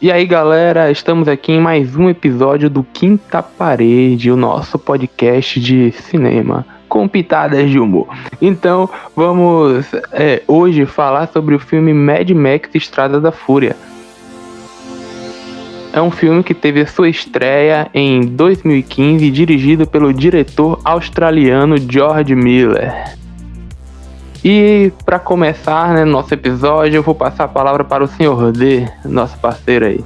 E aí, galera, estamos aqui em mais um episódio do Quinta Parede, o nosso podcast de cinema com pitadas de humor. Então, vamos hoje falar sobre o filme Mad Max Estrada da Fúria. É um filme que teve a sua estreia em 2015, dirigido pelo diretor australiano George Miller. E para começar, né, nosso episódio, eu vou passar a palavra para o Sr. D, nosso parceiro aí.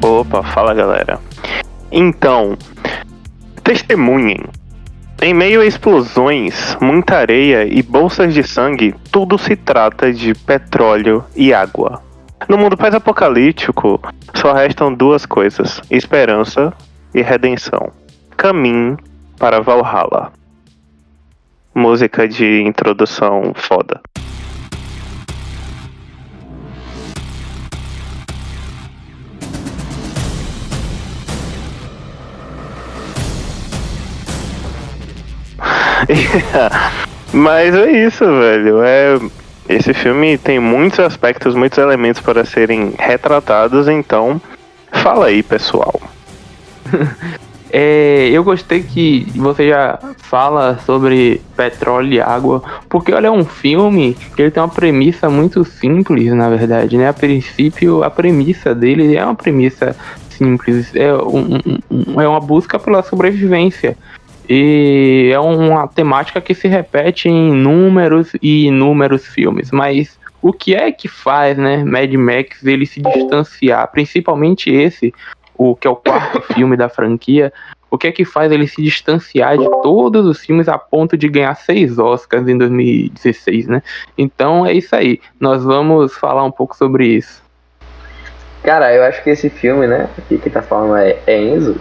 Opa, fala galera. Então, testemunhem. Em meio a explosões, muita areia e bolsas de sangue, tudo se trata de petróleo e água. No mundo pós-apocalíptico, só restam duas coisas: esperança e redenção. Caminhe para Valhalla. Música de introdução foda. Mas é isso, velho. Esse filme tem muitos aspectos, muitos elementos para serem retratados, então fala aí, pessoal. Eu gostei que você já fala sobre petróleo e água, porque olha, é um filme que ele tem uma premissa muito simples, na verdade, né? A princípio, a premissa dele é uma premissa simples, é uma busca pela sobrevivência. E é uma temática que se repete em inúmeros e inúmeros filmes, mas o que é que faz, né, Mad Max ele se distanciar, principalmente esse, o que é o quarto filme da franquia, o que é que faz ele se distanciar de todos os filmes a ponto de ganhar 6 Oscars em 2016, né? Então é isso aí, nós vamos falar um pouco sobre isso. Cara, eu acho que esse filme, né, aqui quem tá falando é Enzo.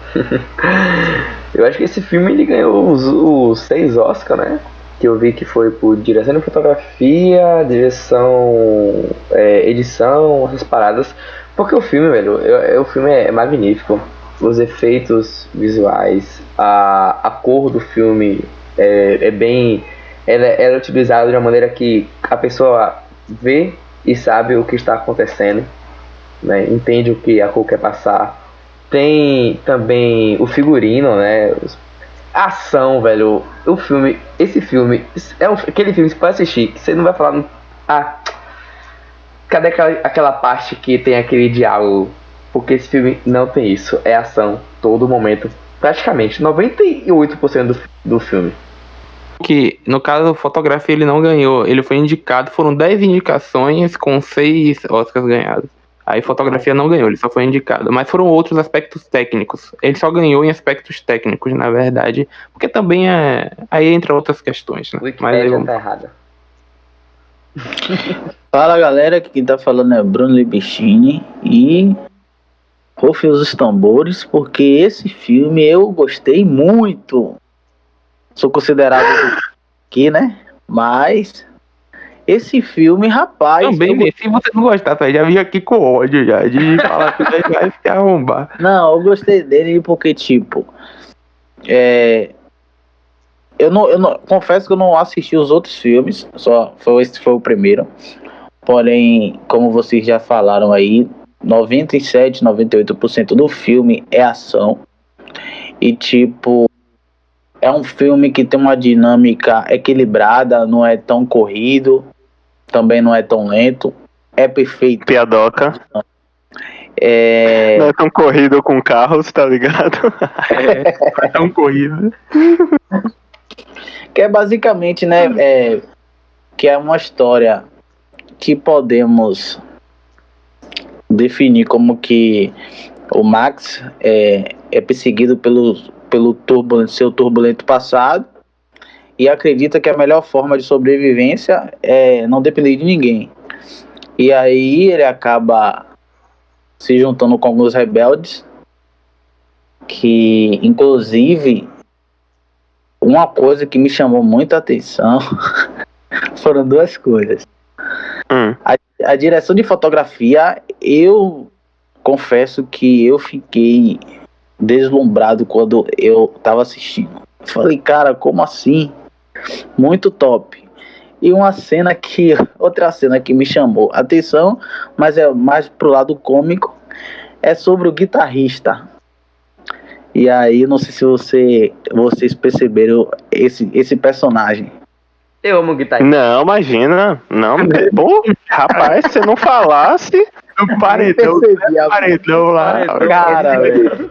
Eu acho que esse filme ele ganhou os 6 Oscars, né? Que eu vi que foi por direção de fotografia, direção, edição, essas paradas. Porque o filme, velho, o filme é magnífico. Os efeitos visuais, a cor do filme é bem... Ela é utilizada de uma maneira que a pessoa vê e sabe o que está acontecendo, né? Entende o que a cor quer passar. Tem também o figurino, né? A ação, velho. Esse filme é aquele filme que você pode assistir, que você não vai falar. Cadê aquela parte que tem aquele diálogo? Porque esse filme não tem isso. É ação todo momento. Praticamente 98% do filme. Que, no caso, fotografia ele não ganhou. Ele foi indicado, foram 10 indicações com 6 Oscars ganhados. Aí fotografia não ganhou, ele só foi indicado. Mas foram outros aspectos técnicos. Ele só ganhou em aspectos técnicos, na verdade. Porque também aí entra outras questões, né? Mas aí vamos... tá errada. Fala galera, aqui quem tá falando é Bruno Libestini. E rufem os tambores, porque esse filme eu gostei muito. Sou considerado aqui, né? Mas esse filme, rapaz... Também, se você não gostar, você já vim aqui com ódio já, de falar que você vai se arrombar. Não, eu gostei dele porque, tipo... Eu não confesso que eu não assisti os outros filmes, esse foi o primeiro. Porém, como vocês já falaram aí, 97, 98% do filme é ação. E, tipo... É um filme que tem uma dinâmica equilibrada, não é tão corrido, também não é tão lento, é perfeito. Piadoca. Não é tão corrido com carros, tá ligado? Não é tão corrido. Que é basicamente, né, que é uma história que podemos definir como que o Max é perseguido pelo seu turbulento passado e acredita que a melhor forma de sobrevivência é não depender de ninguém. E aí ele acaba se juntando com alguns rebeldes, que inclusive uma coisa que me chamou muita atenção foram duas coisas. A direção de fotografia, eu confesso que eu fiquei deslumbrado quando eu tava assistindo. Falei, cara, como assim? Muito top. E outra cena que me chamou a atenção, mas é mais pro lado cômico, é sobre o guitarrista. E aí, não sei se vocês perceberam esse personagem. Eu amo guitarra. Não, imagina. Não, pô, rapaz, se não falasse, O paredão, paredão lá. Cara, velho.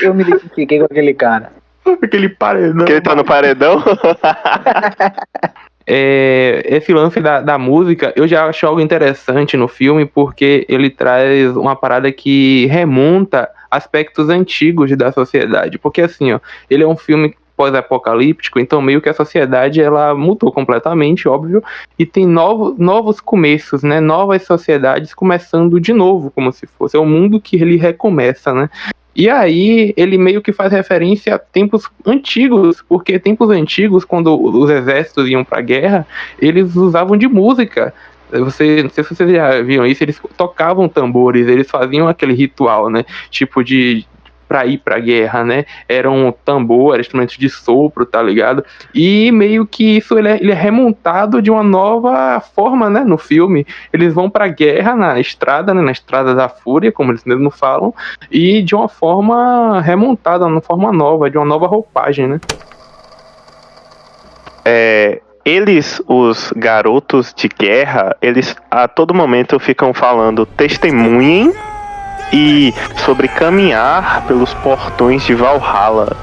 Eu me identifiquei com aquele cara. Aquele paredão. que ele tá no paredão. Esse lance da música, eu já acho algo interessante no filme, porque ele traz uma parada que remonta aspectos antigos da sociedade. Porque assim, ó, ele é um filme pós-apocalíptico, então meio que a sociedade ela mudou completamente, óbvio, e tem novos começos, né? Novas sociedades começando de novo, como se fosse. É um mundo que ele recomeça, né? E aí ele meio que faz referência a tempos antigos, porque tempos antigos, quando os exércitos iam pra guerra, eles usavam de música. Não sei se vocês já viram isso, eles tocavam tambores, eles faziam aquele ritual, né? Tipo pra ir pra guerra, né? Era um tambor, era instrumento de sopro, tá ligado? E meio que isso ele é remontado de uma nova forma, né? No filme. Eles vão pra guerra na estrada, né? Na estrada da fúria, como eles mesmos falam, e de uma forma remontada, uma forma nova, de uma nova roupagem, né? Eles, os garotos de guerra, eles a todo momento ficam falando testemunhem e sobre caminhar pelos portões de Valhalla.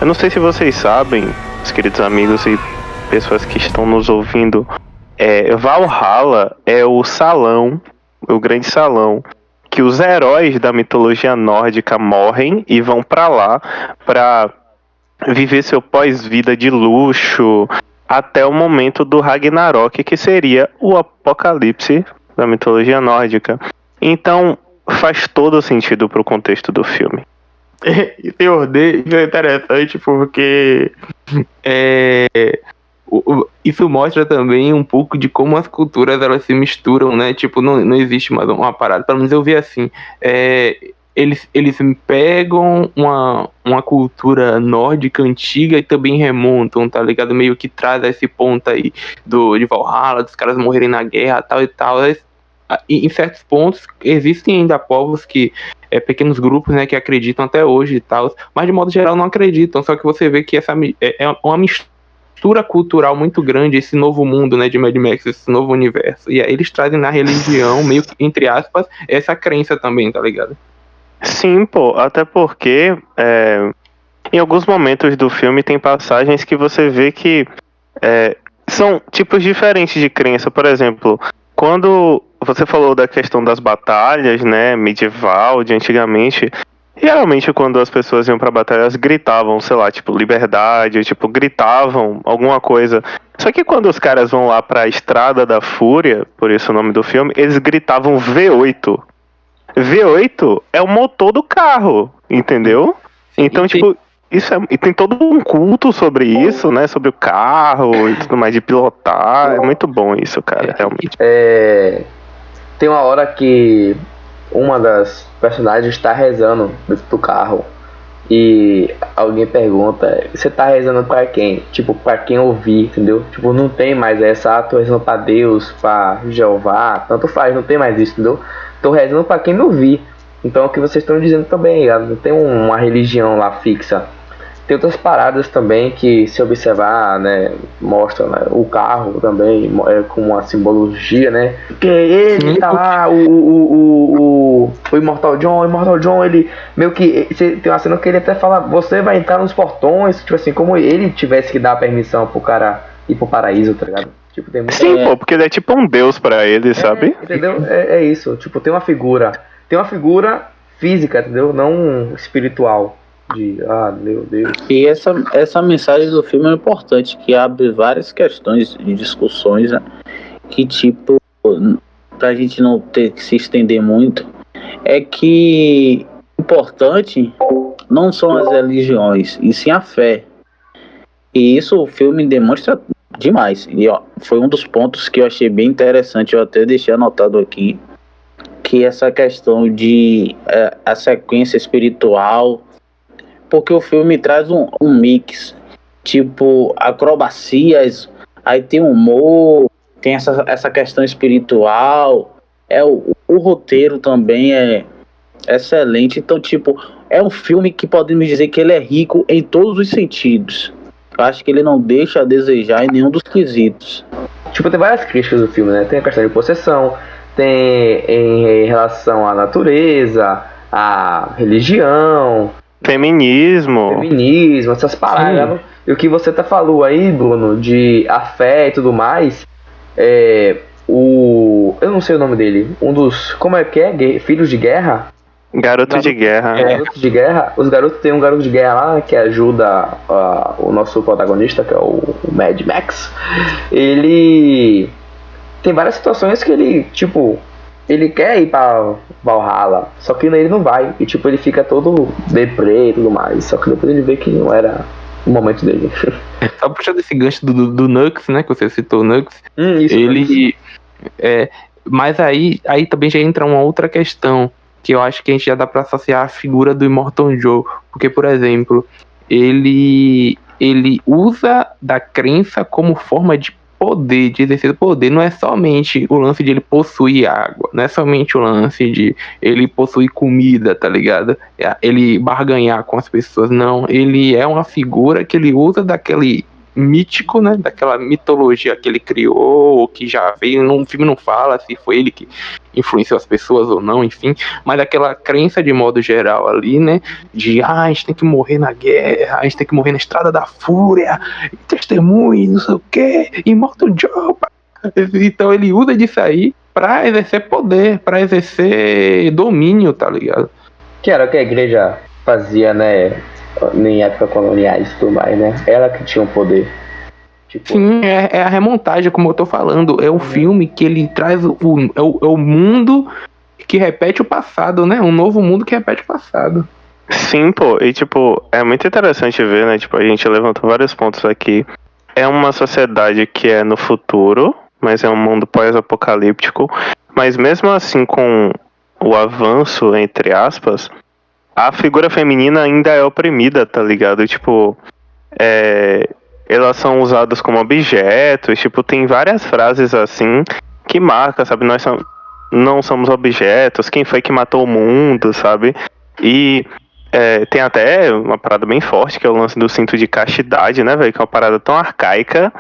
Eu não sei se vocês sabem, os queridos amigos e pessoas que estão nos ouvindo, Valhalla é o salão, o grande salão, que os heróis da mitologia nórdica morrem e vão pra lá pra viver seu pós-vida de luxo até o momento do Ragnarok, que seria o apocalipse da mitologia nórdica. Então, faz todo sentido pro contexto do filme. E tem ordem, isso é interessante porque isso mostra também um pouco de como as culturas elas se misturam, né? Tipo, não existe mais uma parada. Pelo menos eu vi assim. Eles pegam uma cultura nórdica antiga e também remontam, tá ligado? Meio que traz esse ponto aí de Valhalla, dos caras morrerem na guerra, tal e tal. E em certos pontos existem ainda povos que pequenos grupos, né, que acreditam até hoje e tal, mas de modo geral não acreditam. Só que você vê que essa é uma mistura cultural muito grande, esse novo mundo, né, de Mad Max, esse novo universo. E aí eles trazem na religião, meio que, entre aspas, essa crença também, tá ligado? Sim, pô, até porque em alguns momentos do filme tem passagens que você vê que são tipos diferentes de crença. Por exemplo, quando você falou da questão das batalhas, né, medieval, de antigamente, geralmente quando as pessoas iam pra batalha, elas gritavam, sei lá, tipo, liberdade, tipo, gritavam alguma coisa. Só que quando os caras vão lá pra Estrada da Fúria, por isso o nome do filme, eles gritavam V8. V8 é o motor do carro, entendeu? Então, tipo, e tem todo um culto sobre isso, né? Sobre o carro e tudo mais, de pilotar. É muito bom isso, cara, realmente. Tem uma hora que uma das personagens está rezando dentro do carro. E alguém pergunta, você tá rezando pra quem? Tipo, pra quem ouvir, entendeu? Tipo, não tem mais essa, tô rezando pra Deus, pra Jeová, tanto faz, não tem mais isso, entendeu? Tô rezando pra quem me ouvir. Então é o que vocês estão dizendo também, não tem uma religião lá fixa. Tem outras paradas também que, se observar, né, mostra, né, o carro também com uma simbologia, né? Porque ele tá lá, o Immortal John, ele meio que tem uma cena que ele até fala, você vai entrar nos portões, tipo assim, como ele tivesse que dar a permissão pro cara ir pro paraíso, tá ligado? Tipo, tem muita... Sim, pô, porque ele é tipo um deus pra ele, sabe? Entendeu? É isso, tipo, tem uma figura física, entendeu? Não espiritual. Meu Deus. E essa mensagem do filme é importante, que abre várias questões de discussões, né? Que, tipo, pra gente não ter que se estender muito, é que importante não são as religiões, e sim a fé. E isso o filme demonstra demais. E ó, foi um dos pontos que eu achei bem interessante, eu até deixei anotado aqui, que essa questão de a sequência espiritual, porque o filme traz um mix, tipo, acrobacias, aí tem humor, tem essa questão espiritual, o roteiro também é excelente. Então, tipo, é um filme que podemos dizer que ele é rico em todos os sentidos. Eu acho que ele não deixa a desejar em nenhum dos quesitos. Tipo, tem várias críticas do filme, né? Tem a questão de possessão, tem em relação à natureza, à religião, feminismo, essas paradas. E o que você falou aí, Bruno, de a fé e tudo mais, eu não sei o nome dele, um dos, como é que é? Filhos de guerra? Garoto de guerra. Garotos de guerra. Os garotos, tem um garoto de guerra lá que ajuda o nosso protagonista, que é o Mad Max. Ele tem várias situações que ele, tipo, ele quer ir pra Valhalla, só que ele não vai. E tipo, ele fica todo deprê e tudo mais. Só que depois ele vê que não era o momento dele. Só puxando esse gancho do Nux, né? Que você citou o Nux. Isso, ele. Mas aí também já entra uma outra questão, que eu acho que a gente já dá pra associar a figura do Immortal Joe. Porque, por exemplo, ele usa da crença como forma de poder, de exercer poder. Não é somente o lance de ele possuir água, não é somente o lance de ele possuir comida, tá ligado? Ele barganhar com as pessoas, não. Ele é uma figura que ele usa daquele mítico, né, daquela mitologia que ele criou, que já veio, no filme não fala se foi ele que influenciou as pessoas ou não, enfim, mas daquela crença de modo geral ali, né, de a gente tem que morrer na guerra, a gente tem que morrer na Estrada da Fúria, testemunho, não sei o que, Immortal Joe. Então ele usa disso aí pra exercer poder, pra exercer domínio, tá ligado? Que era o que a igreja fazia, né, em época coloniais e tudo mais, né? Ela que tinha o poder. Tipo... Sim, é a remontagem, como eu tô falando. É o filme que ele traz o mundo que repete o passado, né? Um novo mundo que repete o passado. Sim, pô. E, tipo, é muito interessante ver, né? Tipo, a gente levantou vários pontos aqui. É uma sociedade que é no futuro, mas é um mundo pós-apocalíptico. Mas mesmo assim, com o avanço, entre aspas, a figura feminina ainda é oprimida, tá ligado? Tipo, elas são usadas como objetos, tipo, tem várias frases assim que marcam, sabe? Nós não somos objetos, quem foi que matou o mundo, sabe? E tem até uma parada bem forte, que é o lance do cinto de castidade, né, velho? Que é uma parada tão arcaica,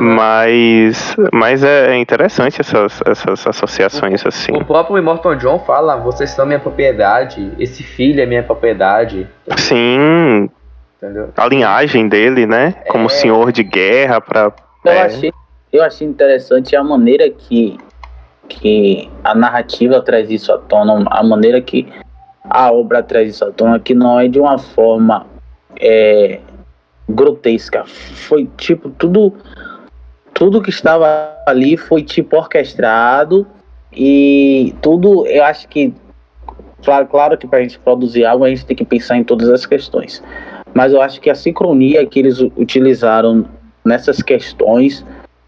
mas é interessante essas associações, assim. O próprio Immortal Joe fala, vocês são minha propriedade, esse filho é minha propriedade. Sim. Entendeu? A linhagem dele, né? Como senhor de guerra pra... Eu achei interessante a maneira que a narrativa traz isso à tona, a maneira que a obra traz isso à tona, que não é de uma forma grotesca. Foi tipo, tudo que estava ali foi tipo orquestrado, e tudo, eu acho que claro que para a gente produzir algo a gente tem que pensar em todas as questões, mas eu acho que a sincronia que eles utilizaram nessas questões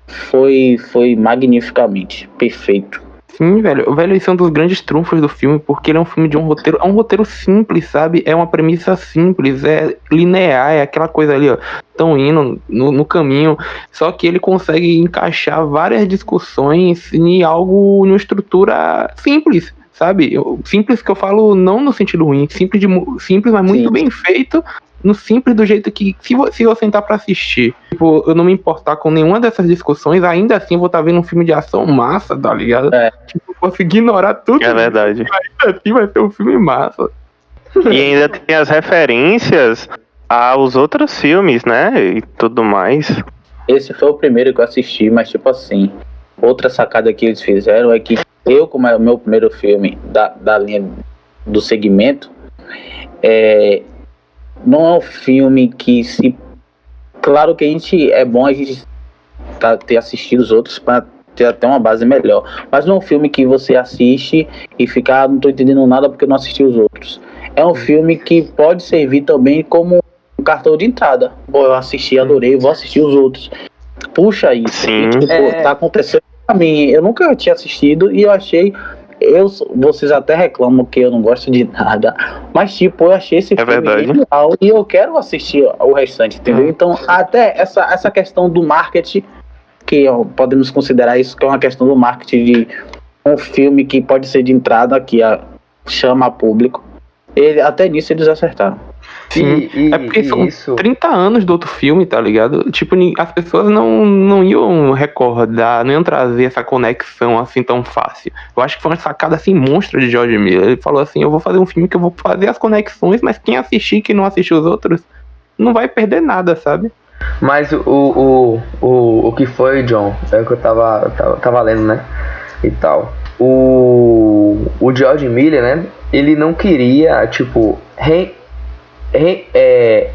foi magnificamente perfeito. Sim, velho, isso é um dos grandes trunfos do filme, porque ele é um filme de um roteiro simples, sabe? É uma premissa simples, é linear, é aquela coisa ali, ó, estão indo no caminho, só que ele consegue encaixar várias discussões em algo, em uma estrutura simples, sabe? Simples que eu falo não no sentido ruim, simples, mas muito bem feito, no simples do jeito que, se eu sentar pra assistir, tipo, eu não me importar com nenhuma dessas discussões, ainda assim eu vou estar vendo um filme de ação massa, tá ligado? Tipo, eu posso ignorar tudo. É verdade. Ainda assim vai ser um filme massa. E ainda tem as referências aos outros filmes, né? E tudo mais. Esse foi o primeiro que eu assisti, mas tipo assim, outra sacada que eles fizeram é que como é o meu primeiro filme da linha do segmento, não é um filme que claro que é bom a gente ter assistido os outros para ter até uma base melhor, mas não é um filme que você assiste e fica, não tô entendendo nada porque eu não assisti os outros. É um filme que pode servir também como um cartão de entrada. Pô, eu assisti, adorei, vou assistir os outros. Puxa isso. Sim. E, tipo, tá acontecendo pra mim. Eu nunca tinha assistido e eu achei... vocês até reclamam que eu não gosto de nada, mas tipo, eu achei esse filme genial e eu quero assistir o restante, entendeu? Então, até essa questão do marketing que podemos considerar isso que é uma questão do marketing de um filme que pode ser de entrada, que chama público. Até nisso eles acertaram. Sim, é porque são 30 anos do outro filme, tá ligado? Tipo, as pessoas não iam recordar, não iam trazer essa conexão assim tão fácil. Eu acho que foi uma sacada assim monstra de George Miller. Ele falou assim, eu vou fazer um filme que eu vou fazer as conexões, mas quem assistir, quem não assistiu os outros, não vai perder nada, sabe? Mas o que foi, John, é o que eu tava lendo, né? E tal. O George Miller, né? Ele não queria, tipo,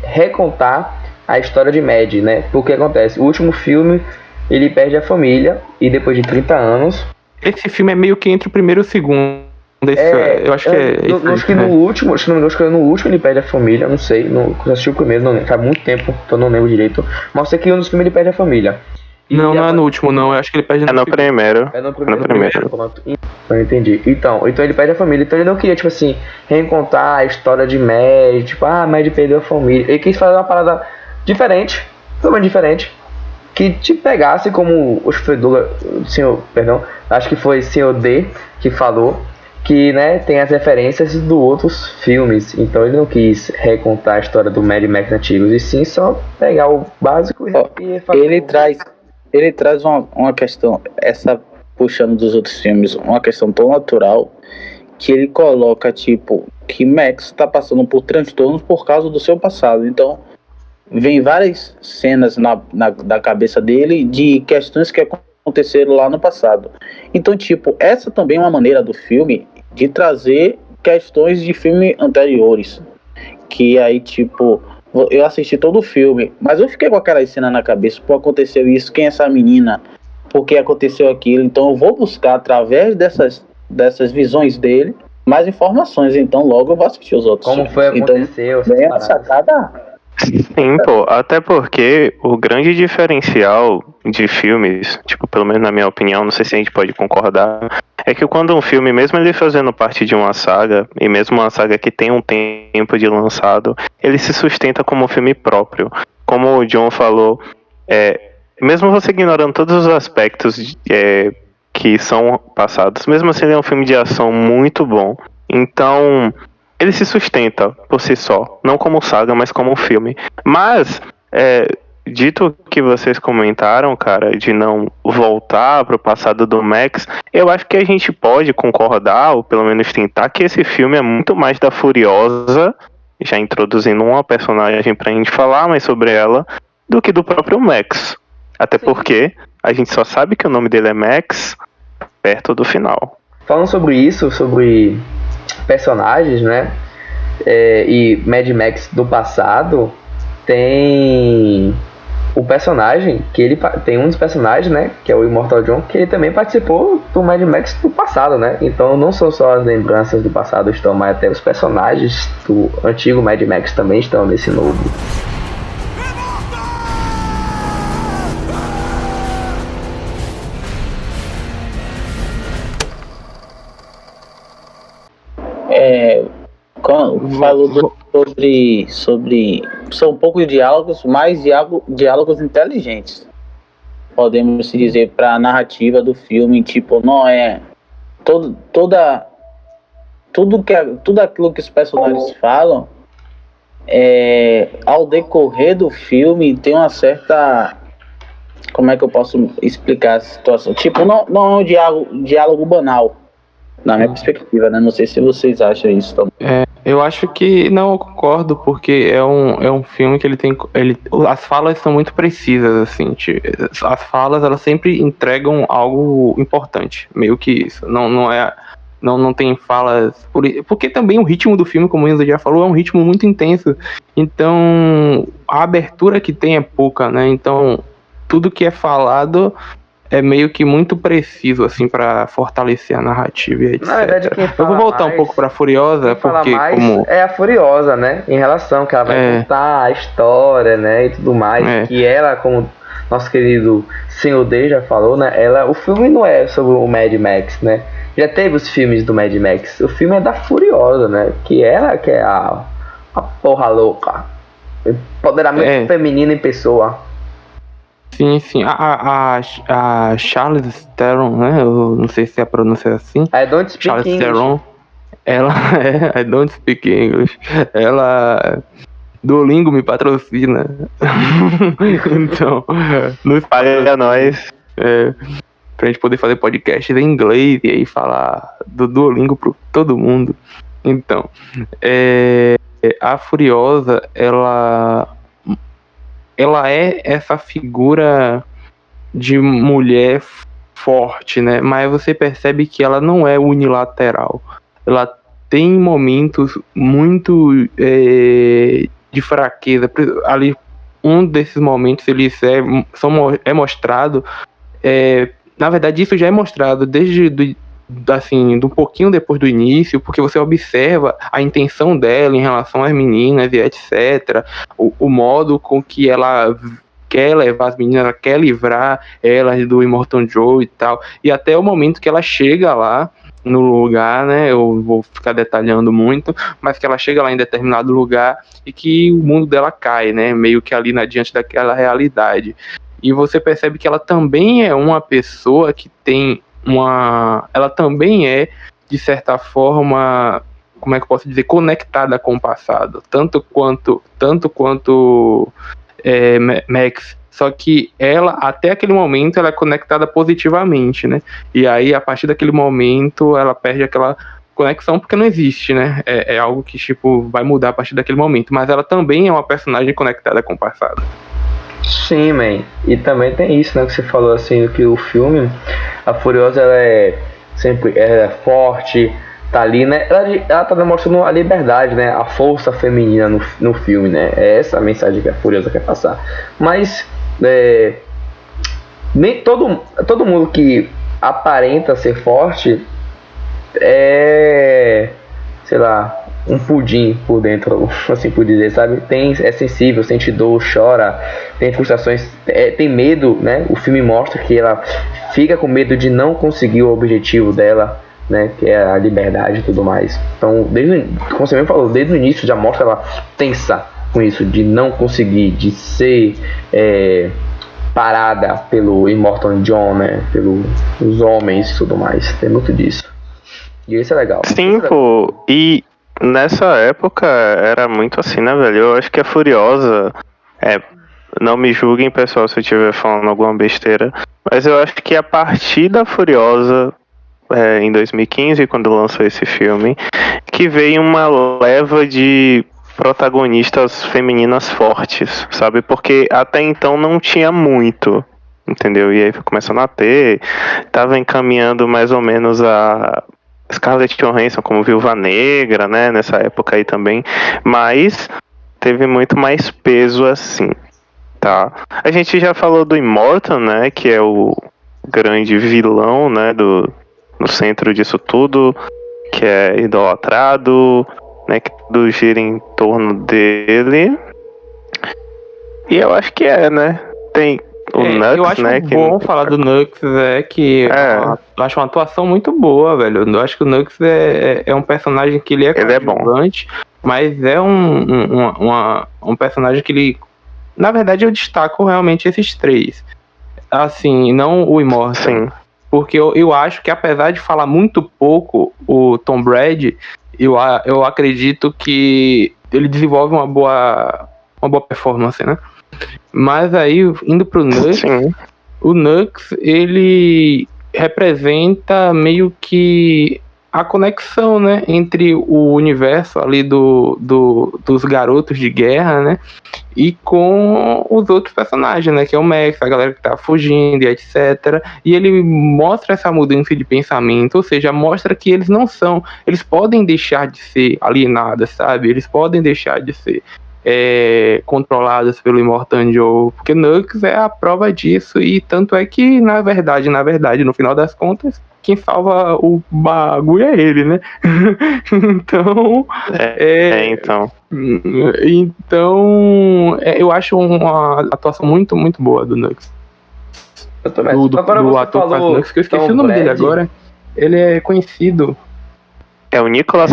recontar a história de Mad, né? Porque acontece, o último filme ele perde a família e depois de 30 anos. Esse filme é meio que entre o primeiro e o segundo. Eu acho que acho que no último, se não me engano, acho que no último ele perde a família, não sei. Não assisti o primeiro, não lembro, faz muito tempo, então não lembro direito. Mas eu sei que um dos filmes ele perde a família. Não é no último, não. Eu acho que ele perde no primeiro. É no primeiro. Eu entendi. Então ele perde a família. Então ele não queria, tipo assim, reencontrar a história de Mad. Tipo, Mad perdeu a família. Ele quis fazer uma parada diferente. Totalmente diferente. Que te pegasse como o acho que foi o Senhor D que falou. Que, né, tem as referências dos outros filmes. Então ele não quis recontar a história do Mad Max antigos. E sim só pegar o básico e fazer. Ele traz uma questão, essa puxando dos outros filmes, uma questão tão natural, que ele coloca, tipo, que Max está passando por transtornos por causa do seu passado. Então, vem várias cenas na cabeça dele de questões que aconteceram lá no passado. Então, tipo, essa também é uma maneira do filme de trazer questões de filmes anteriores. Que aí, tipo, eu assisti todo o filme, mas eu fiquei com aquela cena na cabeça. Pô, aconteceu isso, quem é essa menina? Por que aconteceu aquilo? Então eu vou buscar, através dessas visões dele, mais informações. Então logo eu vou assistir os outros. Como foi, aconteceu? Então, vem a sacada. Sim, pô, até porque o grande diferencial de filmes, tipo, pelo menos na minha opinião, não sei se a gente pode concordar, é que quando um filme, mesmo ele fazendo parte de uma saga, e mesmo uma saga que tem um tempo de lançado, ele se sustenta como um filme próprio. Como o John falou, mesmo você ignorando todos os aspectos que são passados, mesmo assim ele é um filme de ação muito bom. Então, ele se sustenta por si só, não como saga, mas como um filme. Mas, dito o que vocês comentaram, cara, de não voltar pro passado do Max, eu acho que a gente pode concordar, ou pelo menos tentar, que esse filme é muito mais da Furiosa, já introduzindo uma personagem pra gente falar mais sobre ela, do que do próprio Max. Até porque a gente só sabe que o nome dele é Max perto do final. Falando sobre isso, sobre personagens, né? E Mad Max do passado, tem o personagem que ele tem um dos personagens, né, que é o Immortal John, que ele também participou do Mad Max do passado, né? Então não são só as lembranças do passado estão, mas até os personagens do antigo Mad Max também estão nesse novo. Falou sobre são poucos diálogos, mas diálogos inteligentes, podemos dizer, para a narrativa do filme. Tipo, não é tudo aquilo que os personagens falam, ao decorrer do filme tem uma certa, como é que eu posso explicar a situação, tipo, não é um diálogo banal, na minha perspectiva, né? Não sei se vocês acham isso também. Eu acho que não, eu concordo, porque é um filme que as falas são muito precisas, assim, as falas, elas sempre entregam algo importante, meio que isso, não tem falas, porque também o ritmo do filme, como o Enzo já falou, é um ritmo muito intenso, então a abertura que tem é pouca, né, então tudo que é falado é meio que muito preciso, assim, pra fortalecer a narrativa e etc. Na verdade, quem fala eu vou voltar mais, um pouco pra Furiosa, porque como... é a Furiosa, né? Em relação que ela vai contar a história, né? E tudo mais. Que ela, como nosso querido Senhor D já falou, né? O filme não é sobre o Mad Max, né? Já teve os filmes do Mad Max. O filme é da Furiosa, né? Que ela que é a porra louca. Empoderamento feminino em pessoa. Sim. A Charlize Theron, né? Eu não sei se a pronúncia é assim. I don't speak Charlize English. Theron. Ela I don't speak English. Ela. Duolingo me patrocina. Então, nos Paga nós. pra gente poder fazer podcasts em inglês e aí falar do Duolingo pra todo mundo. Então, a Furiosa, ela é essa figura de mulher forte, né? Mas você percebe que ela não é unilateral. Ela tem momentos muito de fraqueza. Ali, um desses momentos é mostrado. Na verdade, isso já é mostrado desde assim, um pouquinho depois do início, porque você observa a intenção dela em relação às meninas e etc. O modo com que ela quer levar as meninas, ela quer livrar elas do Immortan Joe e tal. E até o momento que ela chega lá no lugar, né? Eu vou ficar detalhando muito, mas que ela chega lá em determinado lugar e que o mundo dela cai, né? Meio que ali diante daquela realidade. E você percebe que ela também é uma pessoa que tem ela também é, de certa forma, como é que eu posso dizer, conectada com o passado, tanto quanto Max. Só que ela, até aquele momento, ela é conectada positivamente, né? E aí, a partir daquele momento, ela perde aquela conexão porque não existe, né? É algo que, tipo, vai mudar a partir daquele momento. Mas ela também é uma personagem conectada com o passado. Sim, man. E também tem isso, né, que você falou assim, que o filme, a Furiosa, ela é sempre forte, tá ali, né, ela tá demonstrando a liberdade, né, a força feminina no filme, né, é essa a mensagem que a Furiosa quer passar. Mas nem todo mundo que aparenta ser forte sei lá, um pudim por dentro, assim por dizer, sabe? É sensível, sente dor, chora, tem frustrações, tem medo, né? O filme mostra que ela fica com medo de não conseguir o objetivo dela, né? Que é a liberdade e tudo mais. Então, como você mesmo falou, desde o início já mostra ela tensa com isso, de não conseguir, de ser parada pelo Immortan Joe, né? Pelos homens e tudo mais. Tem muito disso. E isso é legal. Sim, pô. E nessa época era muito assim, né, velho? Eu acho que a Furiosa. Não me julguem, pessoal, se eu estiver falando alguma besteira. Mas eu acho que a partir da Furiosa, em 2015, quando lançou esse filme, que veio uma leva de protagonistas femininas fortes, sabe? Porque até então não tinha muito, entendeu? E aí foi começando a ter, tava encaminhando mais ou menos a Scarlett Johansson como Viúva Negra, né? Nessa época aí também, mas teve muito mais peso assim, tá? A gente já falou do Immortan, né? Que é o grande vilão, né? No centro disso tudo, que é idolatrado, né? Que tudo gira em torno dele. E eu acho que né? Tem o Nux, eu acho né? Bom falar do Nux, que eu acho uma atuação muito boa, velho. Eu acho que o Nux é um personagem que ele é coadjuvante, mas é um personagem que ele... Na verdade, eu destaco realmente esses três. Assim, não o Immortan. Sim. Porque eu acho que, apesar de falar muito pouco o Tom Brady, eu acredito que ele desenvolve uma boa performance, né? Mas aí, indo pro Nux, Sim. o Nux, ele representa meio que a conexão, né, entre o universo ali dos garotos de guerra, né, e com os outros personagens, né, que é o Max, a galera que tá fugindo e etc. E ele mostra essa mudança de pensamento, ou seja, mostra que eles eles podem deixar de ser alienados, sabe? Eles podem deixar de ser controladas pelo Immortan Joe, porque Nux é a prova disso, e tanto é que, na verdade, no final das contas, quem salva o bagulho é ele, né? Então... Então, eu acho uma atuação muito, muito boa do Nux. Do ator que faz Nux, que eu esqueci o nome dele agora. Ele é conhecido. É o Nicholas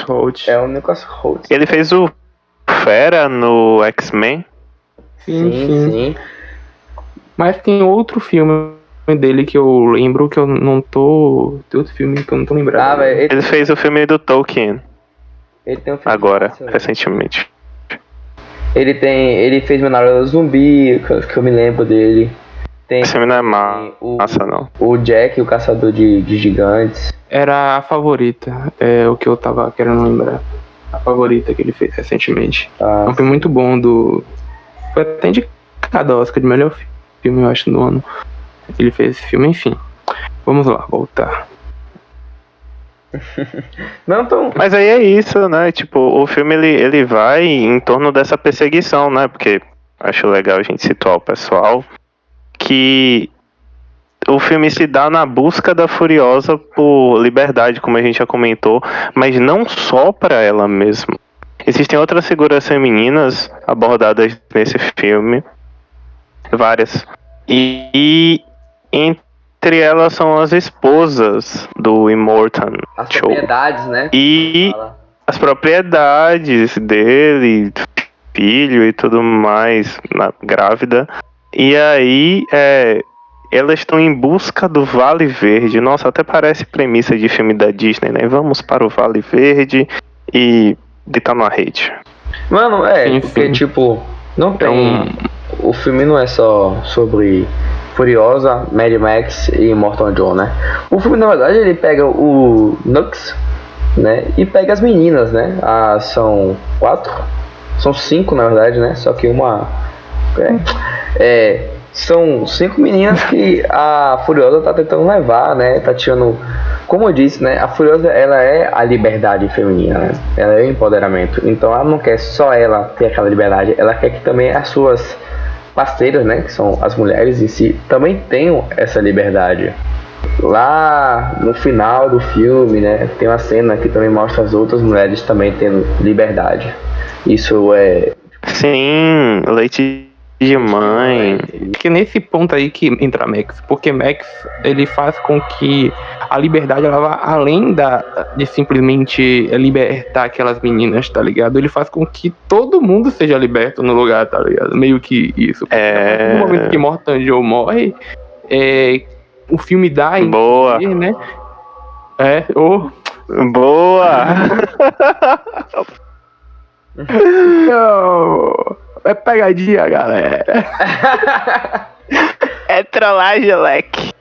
Hoult. É o Nicholas Hoult. Ele fez o Fera no X-Men. Sim. Mas tem outro filme dele que eu lembro que eu não tô. Tem outro filme que eu não tô lembrado. velho, Ele fez o filme do Tolkien ele tem um filme agora, massa, velho. recentemente. Ele fez Menor Zumbi, que eu me lembro dele. Tem Esse filme não é o, massa, não. o Jack, o caçador de gigantes. Era a favorita, é o que eu tava querendo lembrar. A favorita que ele fez recentemente. É Ah, um filme muito bom Foi até indicado ao Oscar de melhor filme, eu acho, do ano. Ele fez esse filme, enfim. Vamos lá, voltar. não tão. Mas aí é isso, né? Tipo, o filme ele vai em torno dessa perseguição, né? Porque acho legal a gente situar o pessoal que o filme se dá na busca da Furiosa por liberdade, como a gente já comentou, mas não só para ela mesma. Existem outras figuras femininas abordadas nesse filme, várias. E entre elas são as esposas do Immortan As Joe. propriedades, né? E Fala. as propriedades dele, filho e tudo mais, grávida. E aí, elas estão em busca do Vale Verde. Nossa, até parece premissa de filme da Disney, né? Vamos para o Vale Verde e deitar numa rede. Mano, Sim, porque sim. tipo, não tem. Então, O filme não é só sobre Furiosa, Mad Max e Immortan Joe, né? O filme, na verdade, ele pega o Nux, né? E pega as meninas, né? São 4. São 5, na verdade, né? Só que uma. São 5 meninas que a Furiosa tá tentando levar, né? Tá tirando. Como eu disse, né? A Furiosa, ela é a liberdade feminina, né? Ela é o empoderamento. Então ela não quer só ela ter aquela liberdade, ela quer que também as suas parceiras, né? Que são as mulheres em si, também tenham essa liberdade. Lá no final do filme, né? Tem uma cena que também mostra as outras mulheres também tendo liberdade. Isso é. Sim, leite de mãe. que nesse ponto aí que entra Max, porque Max ele faz com que a liberdade ela vá além de simplesmente libertar aquelas meninas, tá ligado? Ele faz com que todo mundo seja liberto no lugar, tá ligado? Meio que isso. No momento que Immortan Joe morre, o filme dá a Boa. entender, né? Boa! É pegadinha, galera. É trollagem, leque.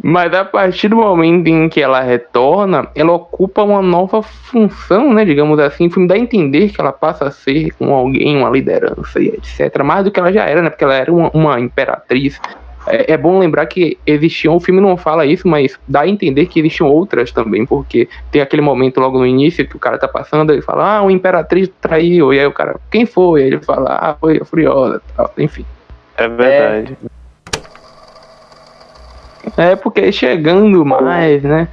Mas a partir do momento em que ela retorna, ela ocupa uma nova função, né? Digamos assim, o filme dá a entender que ela passa a ser alguém, uma liderança e etc. Mais do que ela já era, né? Porque ela era uma imperatriz. É bom lembrar que existiam, o filme não fala isso, mas dá a entender que existiam outras também, porque tem aquele momento logo no início que o cara tá passando, ele fala, uma imperatriz traiu, e aí o cara, quem foi? Aí ele fala, foi a Furiosa, tal, enfim. É verdade. Porque chegando mais, né,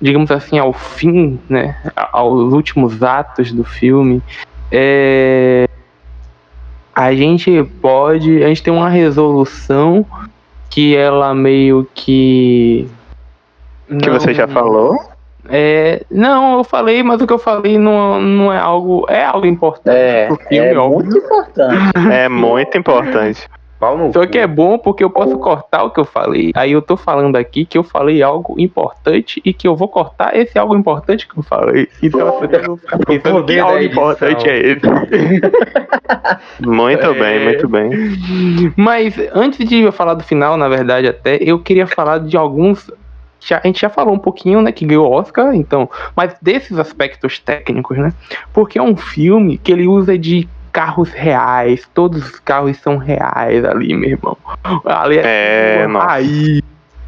digamos assim, ao fim, né, aos últimos atos do filme, a gente tem uma resolução que ela meio que... Que você já falou? Não, eu falei, mas o que eu falei não é algo... É algo importante pro filme, óbvio. Muito importante. É muito importante. Só que é bom porque eu posso cortar o que eu falei. Aí eu tô falando aqui que eu falei algo importante e que eu vou cortar esse algo importante que eu falei. Então você deve ficar pensando que algo importante é esse. Muito bem, muito bem. Mas antes de eu falar do final, na verdade, até, eu queria falar de alguns... A gente já falou um pouquinho, né, que ganhou Oscar, então... Mas desses aspectos técnicos, né? Porque é um filme que ele usa de carros reais, todos os carros são reais ali, meu irmão. Ali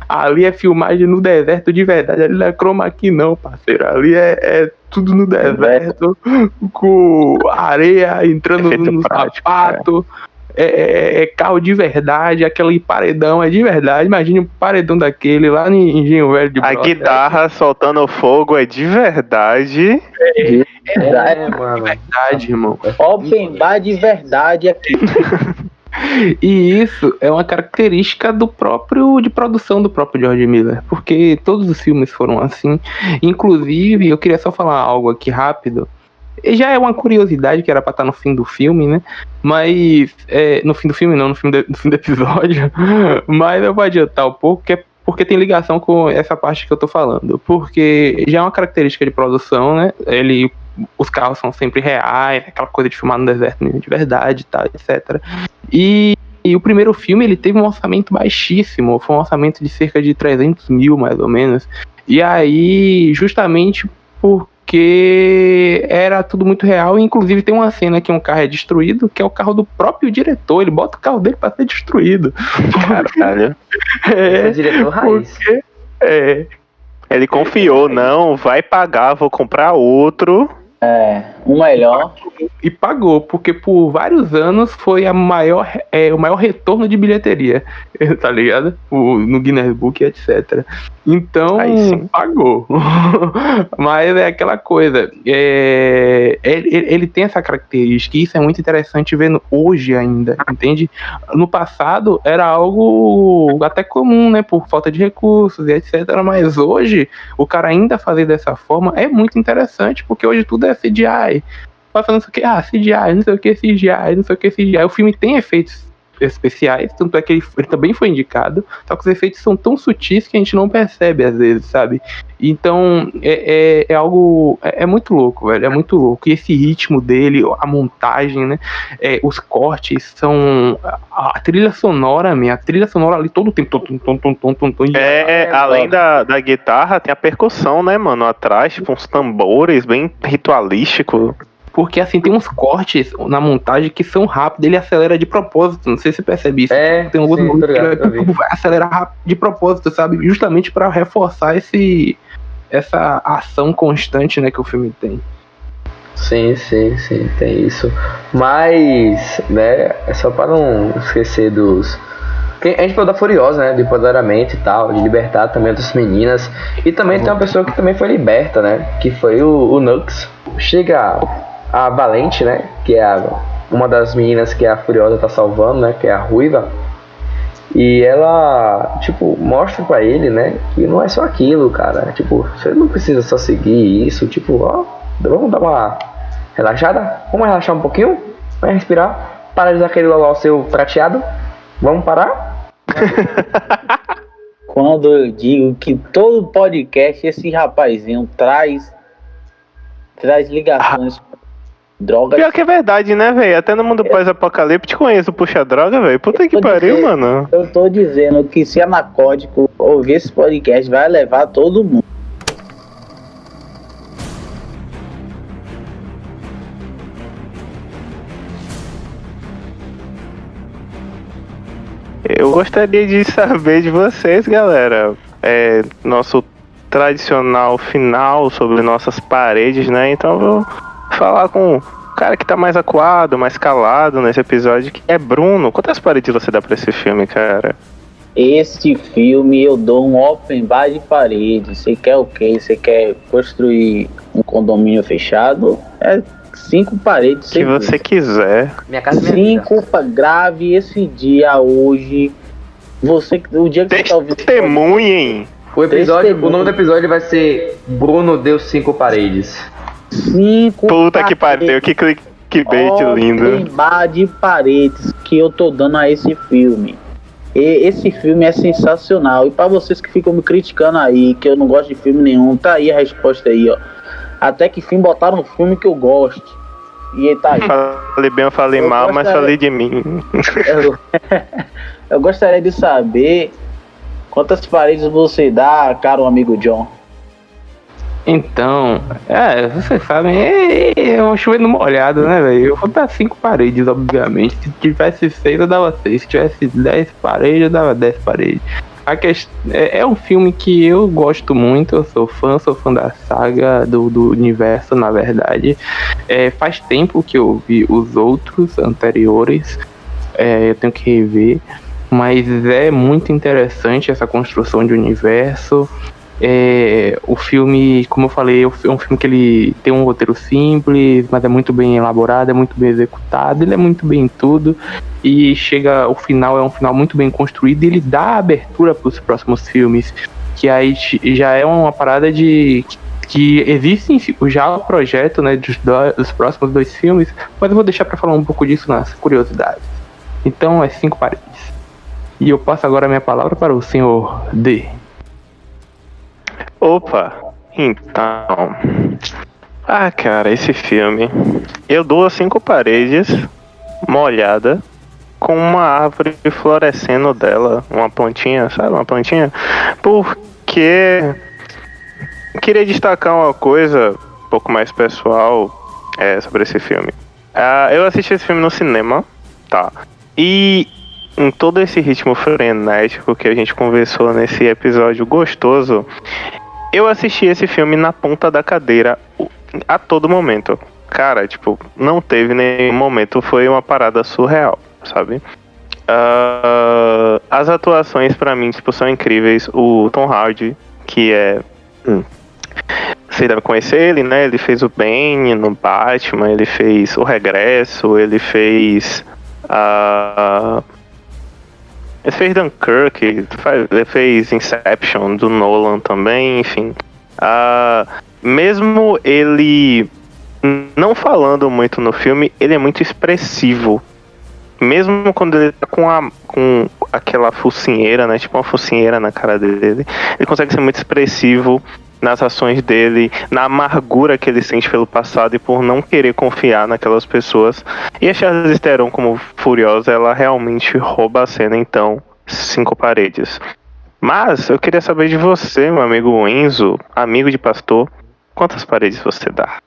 ali é filmagem no deserto de verdade, ali não é chroma key não, parceiro, ali é tudo no deserto, com areia entrando no sapato, carro de verdade, aquele paredão é de verdade, imagine um paredão daquele lá em Engenho Velho de Brother. A guitarra soltando fogo é de verdade. Mano. Verdade, irmão. Open bar de verdade aqui. E isso é uma característica de produção do próprio George Miller, porque todos os filmes foram assim. Inclusive, eu queria só falar algo aqui rápido. já é uma curiosidade que era pra estar no fim do filme, né? Mas, no fim do filme não, no fim do episódio, mas eu vou adiantar um pouco, porque tem ligação com essa parte que eu tô falando, porque já é uma característica de produção, né? Os carros são sempre reais, aquela coisa de filmar no deserto mesmo, de verdade, tá, etc. E o primeiro filme, ele teve um orçamento baixíssimo, foi um orçamento de cerca de 300 mil, mais ou menos, e aí, justamente porque era tudo muito real, e inclusive tem uma cena que um carro é destruído, que é o carro do próprio diretor, ele bota o carro dele pra ser destruído. Caralho. É diretor raiz. Ele confiou, não, vai pagar, vou comprar outro. O melhor. E pagou, porque por vários anos foi o maior retorno de bilheteria, tá ligado? No Guinness Book, etc. Então, pagou. Mas é aquela coisa. Ele tem essa característica, e isso é muito interessante vendo hoje ainda, entende? No passado era algo até comum, né? Por falta de recursos e etc. Mas hoje, o cara ainda fazer dessa forma é muito interessante, porque hoje tudo é CGI. Passando não sei o que, CGI, não sei o que, CGI, não sei o que, CGI. O filme tem efeitos especiais, tanto é que ele também foi indicado, só que os efeitos são tão sutis que a gente não percebe às vezes, sabe? Então é algo, é muito louco, velho, é muito louco. E esse ritmo dele, a montagem, né, os cortes são, a trilha sonora ali todo o tempo, além da guitarra, tem a percussão, né, mano, atrás, tipo uns tambores bem ritualístico. Porque assim, tem uns cortes na montagem que são rápidos, ele acelera de propósito, não sei se você percebe isso. Tem alguns momentos que ele vai acelerar rápido de propósito, sabe? Justamente para reforçar essa ação constante, né, que o filme tem. Sim, tem isso. Mas, né, é só para não esquecer dos... A gente falou da Furiosa, né, do empoderamento e tal, de libertar também outras meninas. E também tem uma pessoa que também foi liberta, né, que foi o Nux. Chega a Valente, né, que é uma das meninas que a Furiosa tá salvando, né, que é a Ruiva. E ela, tipo, mostra pra ele, né, que não é só aquilo, cara. Tipo, você não precisa só seguir isso, tipo, vamos dar uma relaxada? Vamos relaxar um pouquinho? Vai respirar? Para de usar aquele loló seu prateado? Vamos parar? Quando eu digo que todo podcast esse rapazinho traz ligações com drogas. Pior que é verdade, né, velho? Até no mundo pós-apocalíptico conheço puxa-droga, velho. Puta que pariu, mano. Eu tô dizendo que se é narcótico, ouvir esse podcast vai levar todo mundo. Eu gostaria de saber de vocês, galera. Nosso tradicional final sobre nossas paredes, né? Então eu vou falar com o cara que tá mais acuado, mais calado nesse episódio, que é Bruno. Quantas paredes você dá pra esse filme, cara? Esse filme eu dou um open bar de paredes. Você quer o quê? Você quer construir um condomínio fechado? 5 paredes. Que você quiser. Minha casa 5, grave esse dia hoje. O dia que você tá ouvindo. Testemunhem! O nome do episódio vai ser Bruno deu 5 paredes. 5 Puta que pariu, que clickbait lindo. Bar de paredes que eu tô dando a esse filme. E esse filme é sensacional. E pra vocês que ficam me criticando aí, que eu não gosto de filme nenhum, tá aí a resposta aí, ó. Até que fim botaram um filme que eu gosto. E tá aí. Falei bem, eu falei mal, mas falei de mim. Eu gostaria de saber quantas paredes você dá, caro amigo John. Então, vocês sabem, é um chover numa olhada, né, velho? Eu vou dar 5 paredes, obviamente. Se tivesse 6, eu dava 6. Se tivesse 10 paredes, eu dava 10 paredes. É um filme que eu gosto muito, eu sou fã da saga, do universo, na verdade. Faz tempo que eu vi os outros anteriores, eu tenho que rever, mas é muito interessante essa construção de universo. O filme, como eu falei, é um filme que ele tem um roteiro simples, mas é muito bem elaborado, é muito bem executado, ele é muito bem em tudo, e o final é um final muito bem construído, e ele dá abertura para os próximos filmes, que aí já é uma parada que existe já o projeto, né, dos próximos 2 filmes, mas eu vou deixar para falar um pouco disso nas curiosidades. Então, é 5 paredes. E eu passo agora a minha palavra para o senhor D. Opa, então... Ah, cara, esse filme... Eu dou 5 paredes, molhada, com uma árvore florescendo dela, uma plantinha, sabe, uma plantinha? Porque... Queria destacar uma coisa um pouco mais pessoal sobre esse filme. Eu assisti esse filme no cinema, tá? E em todo esse ritmo frenético que a gente conversou nesse episódio gostoso, eu assisti esse filme na ponta da cadeira a todo momento. Cara, tipo, não teve nenhum momento, foi uma parada surreal, sabe? As atuações pra mim, tipo, são incríveis. O Tom Hardy, que é... Você deve conhecer ele, né? Ele fez o Bane no Batman, ele fez O Regresso, ele fez ele fez Dunkirk, ele fez Inception do Nolan também, enfim. Mesmo ele não falando muito no filme, ele é muito expressivo. Mesmo quando ele tá com aquela focinheira, né? Tipo uma focinheira na cara dele, ele consegue ser muito expressivo nas ações dele, na amargura que ele sente pelo passado e por não querer confiar naquelas pessoas. E a Charlize Theron, como Furiosa, ela realmente rouba a cena, então 5 paredes. Mas eu queria saber de você, meu amigo Enzo, amigo de pastor, quantas paredes você dá?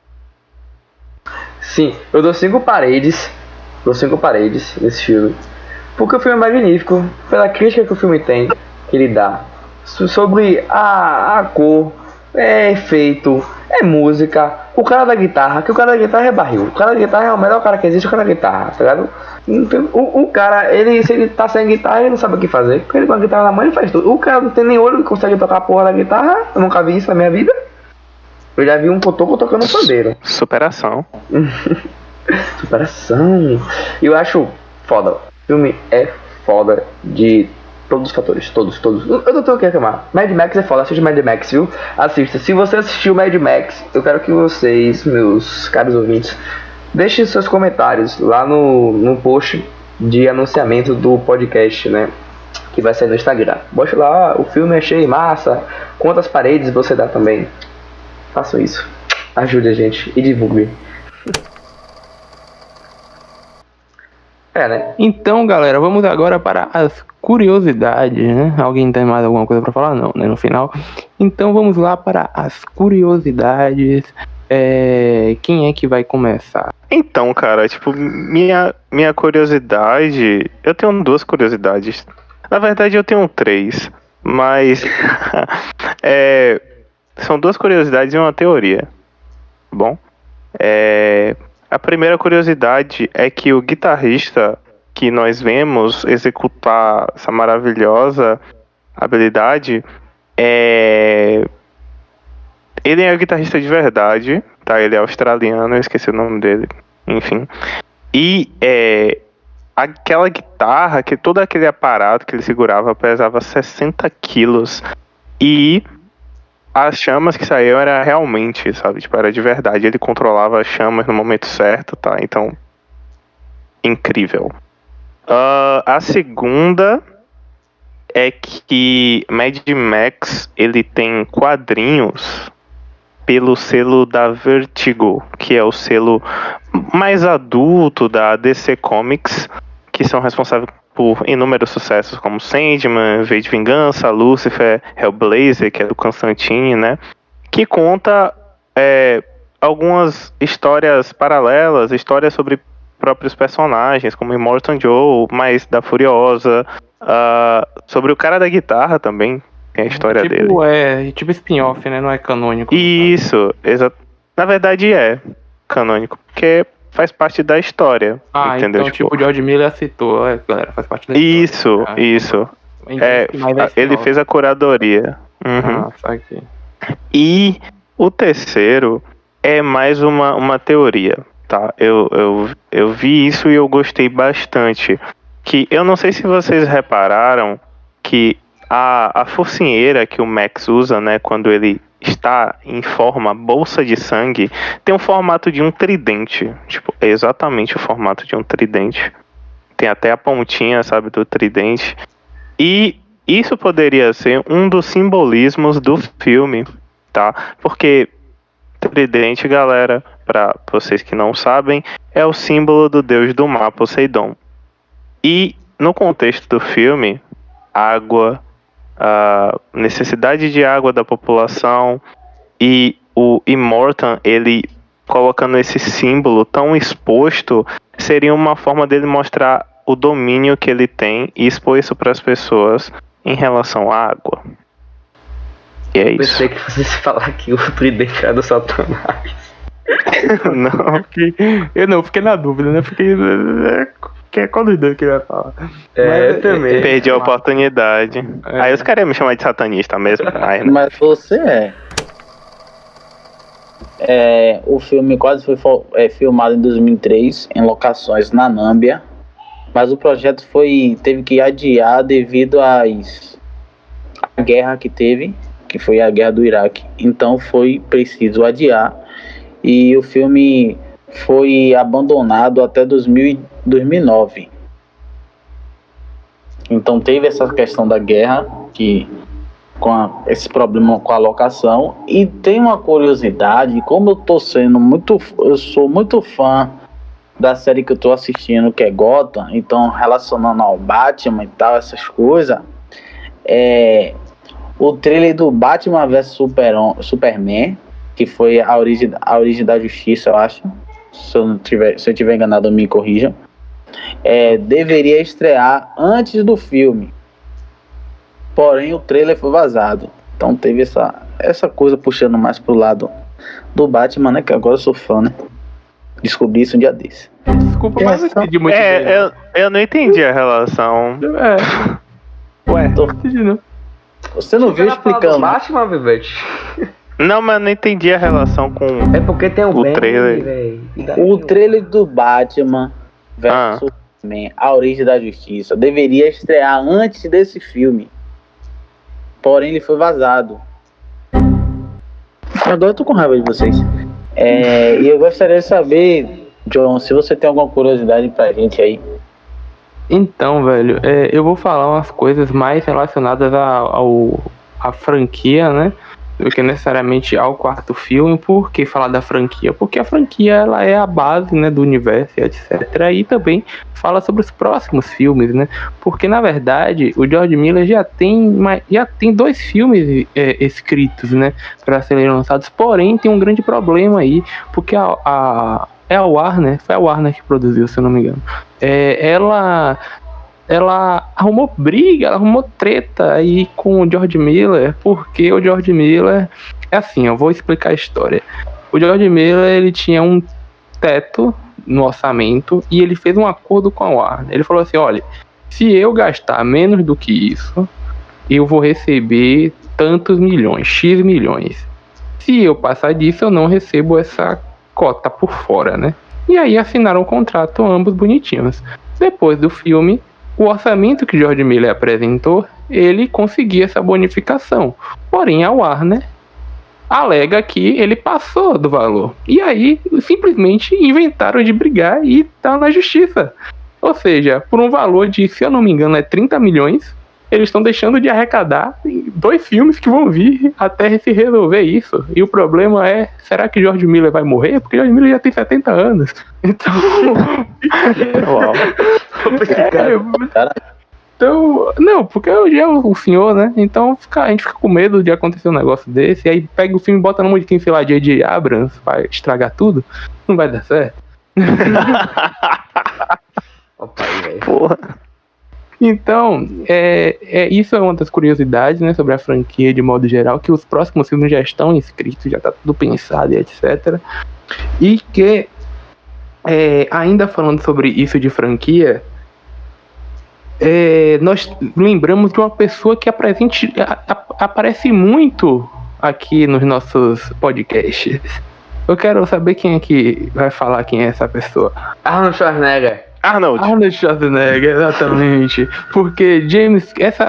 Sim, eu dou 5 paredes. Dou 5 paredes nesse filme. Porque o filme é magnífico, pela crítica que o filme tem, que ele dá. Sobre a cor, efeito, música. O cara da guitarra, que o cara da guitarra é barril. O cara da guitarra é o melhor cara que existe, o cara da guitarra, tá ligado? O cara, se ele tá sem guitarra, ele não sabe o que fazer. Porque ele com a guitarra na mão, ele faz tudo. O cara não tem nem olho que consegue tocar a porra da guitarra. Eu nunca vi isso na minha vida. Eu já vi um cotoco tocando um pandeiro. Superação. Superação. Eu acho foda. O filme é foda de todos os fatores. Todos. Eu não tenho o que reclamar. Mad Max é foda. Assiste Mad Max, viu? Assista. Se você assistiu Mad Max, eu quero que vocês, meus caros ouvintes, deixem seus comentários lá no post de anunciamento do podcast, né? Que vai sair no Instagram. Bote lá, o filme achei massa. Quantas paredes você dá também? Façam isso. Ajude a gente e divulgue. Né? Então, galera, vamos agora para as curiosidades, né? Alguém tem mais alguma coisa para falar? Não, né? No final. Então, vamos lá para as curiosidades. Quem é que vai começar? Então, cara, tipo, minha curiosidade... Eu tenho 2 curiosidades. Na verdade, eu tenho 3. Mas... são 2 curiosidades e uma teoria. Bom? A primeira curiosidade é que o guitarrista que nós vemos executar essa maravilhosa habilidade, ele é um guitarrista de verdade, tá? Ele é australiano, eu esqueci o nome dele, enfim. E aquela guitarra, que todo aquele aparato que ele segurava pesava 60 quilos e... as chamas que saíam era realmente, sabe? Tipo, era de verdade. Ele controlava as chamas no momento certo, tá? Então, incrível. A segunda é que Mad Max, ele tem quadrinhos pelo selo da Vertigo, que é o selo mais adulto da DC Comics, que são responsáveis por inúmeros sucessos como Sandman, V de Vingança, Lucifer, Hellblazer, que é do Constantine, né? Que conta algumas histórias paralelas, histórias sobre próprios personagens, como Immortan Joe, mais da Furiosa, sobre o cara da guitarra também, tem a história dele. Tipo spin-off, né? Não é canônico. Isso, exato. Na verdade é canônico, porque faz parte da história. Entendeu? Então tipo o George Miller aceitou, galera, faz parte da história. Isso. Ele fez a curadoria. Uhum. Aqui. E o terceiro é mais uma teoria, tá? Eu vi isso e eu gostei bastante. Que eu não sei se vocês repararam que a focinheira que o Max usa, né, quando ele está em forma bolsa de sangue tem um formato de um tridente. Tipo, é exatamente o formato de um tridente. Tem até a pontinha, sabe, do tridente. E isso poderia ser um dos simbolismos do filme, tá? Porque tridente, galera, para vocês que não sabem, é o símbolo do deus do mar, Poseidon. E no contexto do filme, água, a necessidade de água da população e o Immortan, ele colocando esse símbolo tão exposto, seria uma forma dele mostrar o domínio que ele tem e expor isso para as pessoas em relação à água. E é isso. Pensei que você se falar que o tridente era do Satanás. Não. Eu não, fiquei na dúvida, né? Qual dos dois que ele vai falar? Eu também. Perdi a oportunidade. Aí os caras iam me chamar de satanista mesmo. Aí, né? Mas você o filme quase foi filmado em 2003 em locações na Nâmbia, mas o projeto teve que adiar devido à guerra que foi a guerra do Iraque. Então foi preciso adiar e o filme foi abandonado até 2009. Então teve essa questão da guerra, esse problema com a locação. E tem uma curiosidade, como eu sou muito fã da série que eu tô assistindo, que é Gotham, então relacionando ao Batman e tal, essas coisas, o trailer do Batman vs Superman, que foi a origem da justiça, eu acho, se eu tiver enganado, me corrijam, deveria estrear antes do filme, porém o trailer foi vazado. Então teve essa coisa puxando mais pro lado do Batman, né, que agora eu sou fã, né. Descobri isso um dia desse. Desculpa, mas não entendi muito bem. Eu não entendi a relação. Ué, não entendi não. Você não viu explicando? Batman, Vivete? Não, mas eu não entendi a relação com É porque tem o trailer. O trailer do Batman vs Superman, A Origem da Justiça, deveria estrear antes desse filme. Porém, ele foi vazado. Agora eu tô com raiva de vocês. E eu gostaria de saber, John, se você tem alguma curiosidade pra gente aí. Então, velho, eu vou falar umas coisas mais relacionadas à franquia, né? Do que necessariamente ao quarto filme. Por que falar da franquia? Porque a franquia, ela é a base, né, do universo, etc. E também fala sobre os próximos filmes, né? Porque, na verdade, o George Miller já tem 2 filmes escritos, né, para serem lançados. Porém, tem um grande problema aí, porque a Warner, foi a Warner que produziu, se eu não me engano. Ela arrumou briga, ela arrumou treta aí com o George Miller, porque o George Miller... É assim, eu vou explicar a história. O George Miller, ele tinha um teto no orçamento e ele fez um acordo com a Warner. Ele falou assim, olha, se eu gastar menos do que isso, eu vou receber tantos milhões, X milhões. Se eu passar disso, eu não recebo essa cota por fora, né? E aí assinaram um contrato, ambos bonitinhos. Depois do filme, o orçamento que George Miller apresentou, ele conseguia essa bonificação. Porém, a Warner alega que ele passou do valor. E aí, simplesmente inventaram de brigar e tá na justiça. Ou seja, por um valor de, se eu não me engano, 30 milhões, eles estão deixando de arrecadar 2 filmes que vão vir até se resolver isso. E o problema é, será que George Miller vai morrer? Porque George Miller já tem 70 anos. Então... Então, não, porque já é o senhor, né? Então a gente fica com medo de acontecer um negócio desse. E aí pega o filme e bota no monte de quem, sei lá, J.J. Abrams, vai estragar tudo. Não vai dar certo. Opa, aí, velho. Porra. Então, isso é uma das curiosidades, né, sobre a franquia de modo geral, que os próximos filmes já estão inscritos, já está tudo pensado e etc. E que, ainda falando sobre isso de franquia, nós lembramos de uma pessoa que aparece muito aqui nos nossos podcasts. Eu quero saber quem é que vai falar quem é essa pessoa. Arnold Schwarzenegger. Arnold Schwarzenegger, exatamente. Porque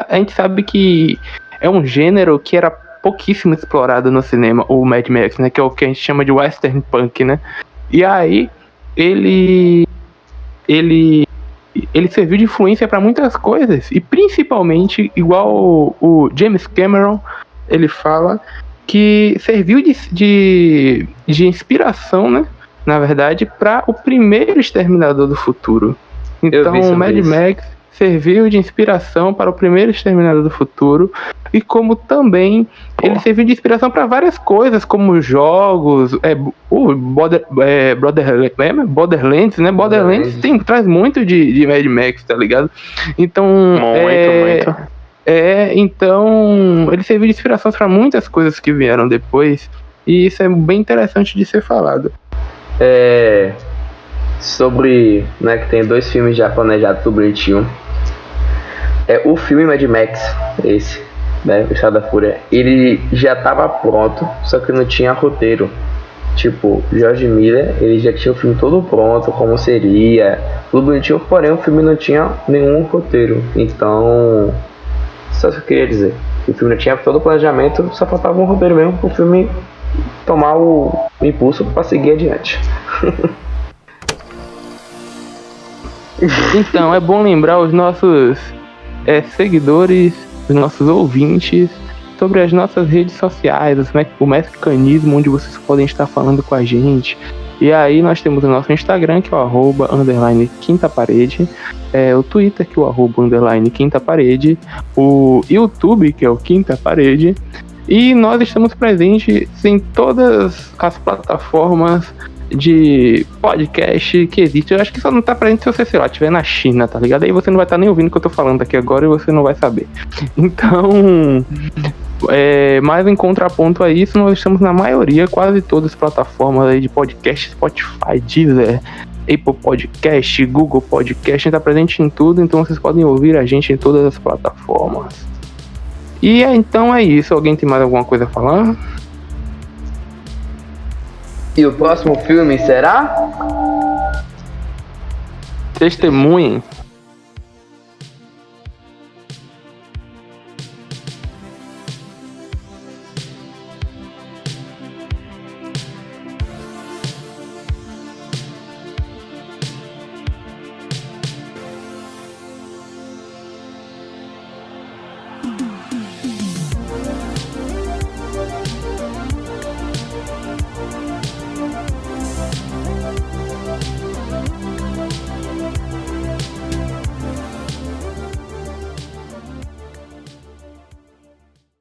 a gente sabe que é um gênero que era pouquíssimo explorado no cinema, o Mad Max, né? Que é o que a gente chama de western punk, né? E aí, ele serviu de influência para muitas coisas, e principalmente, igual o James Cameron, ele fala que serviu de inspiração, né? Na verdade, para o primeiro Exterminador do Futuro. Então, o Mad Max serviu de inspiração para o primeiro Exterminador do Futuro, e como também ele serviu de inspiração para várias coisas, como jogos, Borderlands, né? Borderlands traz muito de Mad Max, tá ligado? Então, muito. Então, ele serviu de inspiração para muitas coisas que vieram depois, e isso é bem interessante de ser falado. Sobre, né, que tem 2 filmes já planejados do bonitinho. O filme Mad Max, esse, né, o Estrada da Fúria, ele já estava pronto, só que não tinha roteiro. Tipo, George Miller, ele já tinha o filme todo pronto, como seria, tudo bonitinho, porém o filme não tinha nenhum roteiro. Então, só isso que eu queria dizer, que o filme não tinha todo o planejamento, só faltava um roteiro mesmo pro filme tomar o impulso para seguir adiante. Então, é bom lembrar os nossos seguidores, os nossos ouvintes, sobre as nossas redes sociais, o mecanismo onde vocês podem estar falando com a gente. E aí nós temos o nosso Instagram, que é o @_quintaparede, o Twitter, que é o @_quintaparede, o YouTube, que é o Quinta Parede, e nós estamos presentes em todas as plataformas de podcast que existe. Eu acho que só não tá presente se você, sei lá, estiver na China, tá ligado? Aí você não vai estar nem ouvindo o que eu tô falando aqui agora e você não vai saber. Então, mais em contraponto a isso, nós estamos na maioria, quase todas as plataformas aí de podcast, Spotify, Deezer, Apple Podcast, Google Podcast, a gente tá presente em tudo, então vocês podem ouvir a gente em todas as plataformas. E então é isso. Alguém tem mais alguma coisa a falar? E o próximo filme será? Testemunhem.